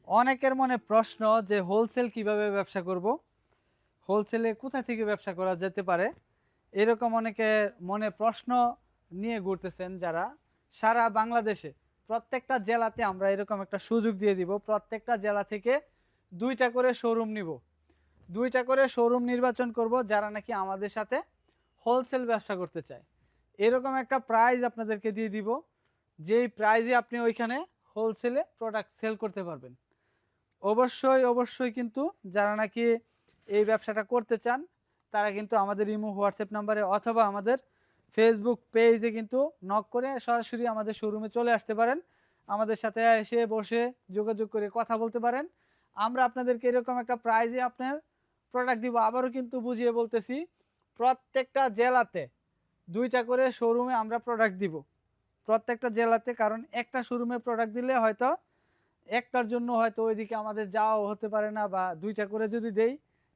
অনেকের মনে প্রশ্ন যে হোলসেল কিভাবে ব্যবসা করব, হোলসেলে কোথা থেকে ব্যবসা করা যেতে পারে, এরকম অনেকের মনে প্রশ্ন নিয়ে ঘুরতেছেন যারা সারা বাংলাদেশে প্রত্যেকটা জেলাতে আমরা এরকম একটা সুযোগ দিয়ে দিব। প্রত্যেকটা জেলা থেকে 2টা করে শোরুম নিব, 2টা করে শোরুম নির্বাচন করব যারা নাকি আমাদের সাথে হোলসেল ব্যবসা করতে চায়। এরকম একটা প্রাইজ আপনাদেরকে দিয়ে দিব, যেই প্রাইজে আপনি ওইখানে হোলসেলে প্রোডাক্ট সেল করতে পারবেন। অবশ্যই কিন্তু যারা নাকি এই ব্যবসাটা করতে চান তারা কিন্তু আমাদের ইমো হোয়াটসঅ্যাপ নাম্বারে অথবা আমাদের ফেসবুক পেজে কিন্তু নক করে সরাসরি আমাদের শোরুমে চলে আসতে পারেন। আমাদের সাথে এসে বসে যোগাযোগ করে কথা বলতে পারেন। আমরা আপনাদেরকে এরকম একটা প্রাইজে আপনার প্রোডাক্ট দিব। আবারও কিন্তু বুঝিয়ে বলতেছি, প্রত্যেকটা জেলাতে 2টা করে শোরুমে আমরা প্রোডাক্ট দিব, প্রত্যেকটা জেলাতে। কারণ একটা শোরুমে প্রোডাক্ট দিলে হয়তো একটার জন্য হয়তো ওইদিকে আমাদের যাওয়াও হতে পারে না, বা 2টা করে যদি দেই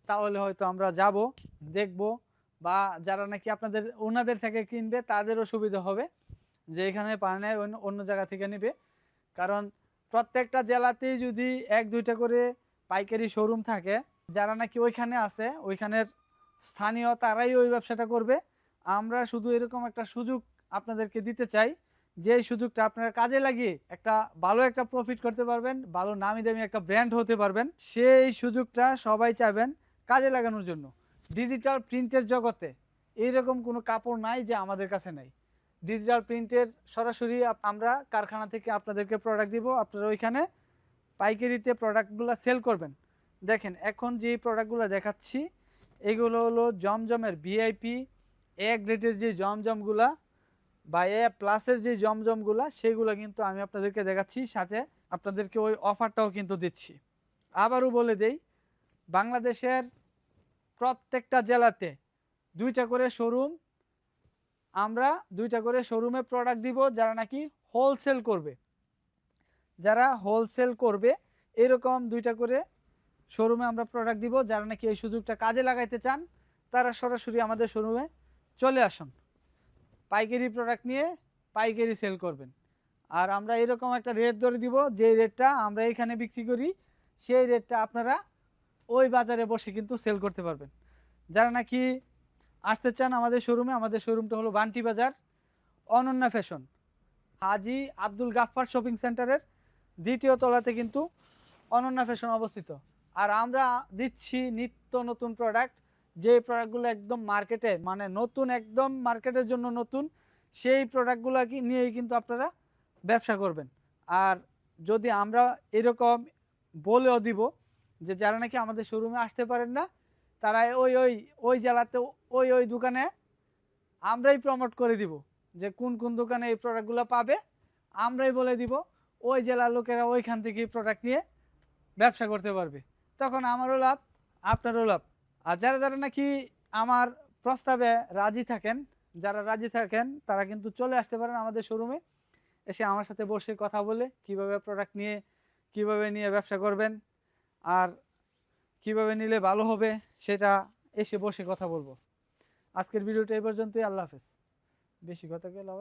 তাহলে হয়তো আমরা যাব, দেখব, বা যারা নাকি আপনাদের ওনাদের থেকে কিনবে তাদেরও সুবিধা হবে যে এখানে পায় না অন্য অন্য জায়গা থেকে নেবে। কারণ প্রত্যেকটা জেলাতেই যদি 1-2টা করে পাইকারি শোরুম থাকে, যারা নাকি ওইখানে আছে ওইখানের স্থানীয় তারাই ওই ব্যবসাটা করবে। আমরা শুধু এরকম একটা সুযোগ আপনাদেরকে দিতে চাই, যে সুযোগটা আপনারা কাজে লাগিয়ে একটা ভালো একটা প্রফিট করতে পারবেন, ভালো নামি দামি একটা ব্র্যান্ড হতে পারবেন। সেই সুযোগটা সবাই চাইবেন কাজে লাগানোর জন্য। ডিজিটাল প্রিন্টের জগতে এইরকম কোনো কাপড় নাই যে আমাদের কাছে নাই। ডিজিটাল প্রিন্টের সরাসরি আমরা কারখানা থেকে আপনাদেরকে প্রোডাক্ট দিব, আপনারা ওইখানে পাইকারিতে প্রোডাক্টগুলো সেল করবেন। দেখেন এখন যে প্রোডাক্টগুলো দেখাচ্ছি এগুলো হলো জমজমের ভিআইপি এ গ্রেডের যে জমজমগুলা বা এ প্লাসের যে জমজমগুলা, সেগুলো কিন্তু আমি আপনাদেরকে দেখাচ্ছি, সাথে আপনাদেরকে ওই অফারটাও কিন্তু দিচ্ছি। আবারও বলে দেই, বাংলাদেশের প্রত্যেকটা জেলাতে 2টা করে শোরুম, আমরা 2টা করে শোরুমে প্রোডাক্ট দিব যারা নাকি হোলসেল করবে। যারা হোলসেল করবে এরকম 2টা করে শোরুমে আমরা প্রোডাক্ট দিব। যারা নাকি এই সুযোগটা কাজে লাগাইতে চান তারা সরাসরি আমাদের শোরুমে চলে আসুন, পাইকারি প্রোডাক্ট নিয়ে পাইকারি সেল করবেন। আর আমরা এরকম একটা রেট ধরে দিব, যে রেটটা আমরা এখানে বিক্রি করি সেই রেটটা আপনারা ওই বাজারে বসে কিন্তু সেল করতে পারবেন। যারা নাকি আসতে চান আমাদের শোরুমে, আমাদের শোরুমটা হলো বান্টি বাজার, অনন্যা ফ্যাশন, হাজি আব্দুল গাফফার শপিং সেন্টারের 2য় তলাতে কিন্তু অনন্যা ফ্যাশন অবস্থিত। আর আমরা দিচ্ছি নিত্য নতুন প্রোডাক্ট, যে প্রোডাক্টগুলো একদম মার্কেটে মানে নতুন, একদম মার্কেটের জন্য নতুন, সেই প্রোডাক্টগুলো নিয়েই কিন্তু আপনারা ব্যবসা করবেন। আর যদি আমরা এরকম বলেও দিব যে যারা নাকি আমাদের শোরুমে আসতে পারেন না তারা ওই ওই ওই জেলাতে ওই দোকানে আমরাই প্রমোট করে দিব যে কোন কোন দোকানে এই প্রোডাক্টগুলো পাবে, আমরাই বলে দিব, ওই জেলার লোকেরা ওইখান থেকে প্রোডাক্ট নিয়ে ব্যবসা করতে পারবে। তখন আমারও লাভ, আপনারও লাভ। আর যারা যারা নাকি আমার প্রস্তাবে রাজি থাকেন, যারা রাজি থাকেন তারা কিন্তু চলে আসতে পারেন আমাদের শোরুমে, এসে আমার সাথে বসে কথা বলে কিভাবে প্রোডাক্ট নিয়ে কিভাবে নিয়ে ব্যবসা করবেন আর কিভাবে নিলে ভালো হবে সেটা এসে বসে কথা বলবো। আজকের ভিডিওটা এই পর্যন্তই। আল্লাহ হাফেজ। বেশি কথা গেল।